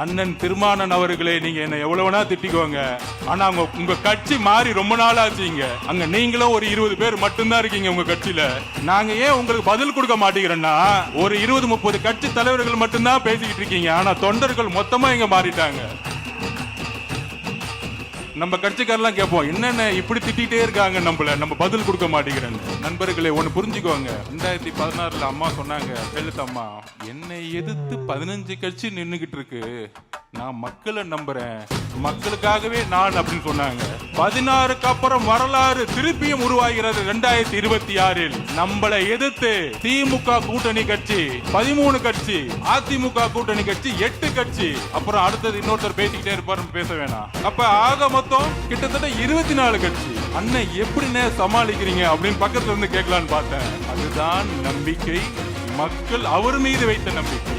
அண்ணன் திருமானன் அவர்களே, நீங்க என்ன எவ்வளவு வேணா திட்டிக்கோங்க, ஆனா உங்க கட்சி மாறி ரொம்ப நாள் ஆச்சுங்க. அங்க நீங்களும் ஒரு 20 பேர் மட்டும்தான் இருக்கீங்க உங்க கட்சியில. நாங்க ஏன் உங்களுக்கு பதில் கொடுக்க மாட்டேங்கிறோம்னா, ஒரு 20-30 கட்சி தலைவர்கள் மட்டும்தான் பேசிக்கிட்டு இருக்கீங்க, ஆனா தொண்டர்கள் மொத்தமா இங்க மாறிட்டாங்க. நம்ம கட்சிக்காரெல்லாம் கேட்போம், என்னென்ன இப்படி திட்டிகிட்டே இருக்காங்க, நம்ம பதில் கொடுக்க மாட்டேங்கிறேன்னு. நண்பர்களே, ஒன்று புரிஞ்சுக்கோங்க. 2016 அம்மா சொன்னாங்க, ஜெயலலிதா, என்னை எதிர்த்து 15 கட்சி நின்றுகிட்டு இருக்கு, நான் மக்களை நம்புறேன், மக்களுக்காகவே நான் அப்படின்னு சொன்னாங்க. 16க்கு அப்புறம் வரலாறு திருப்பியும் உருவாகிறது. 2026 நம்மளை எதிர்த்து திமுக கூட்டணி கட்சி 13 கட்சி, அதிமுக கூட்டணி கட்சி 8 கட்சி, அப்புறம் அடுத்தது இன்னொருத்தர் பேசிக்கிட்டே இருப்பாரு, பேச வேணாம். அப்ப ஆக மொத்தம் கிட்டத்தட்ட 24 கட்சி. அண்ணன் எப்படின்னு சமாளிக்கிறீங்க அப்படின்னு பக்கத்துல இருந்து கேட்கலான்னு பார்த்தேன். அதுதான் நம்பிக்கை, மக்கள் அவர் மீது வைத்த நம்பிக்கை.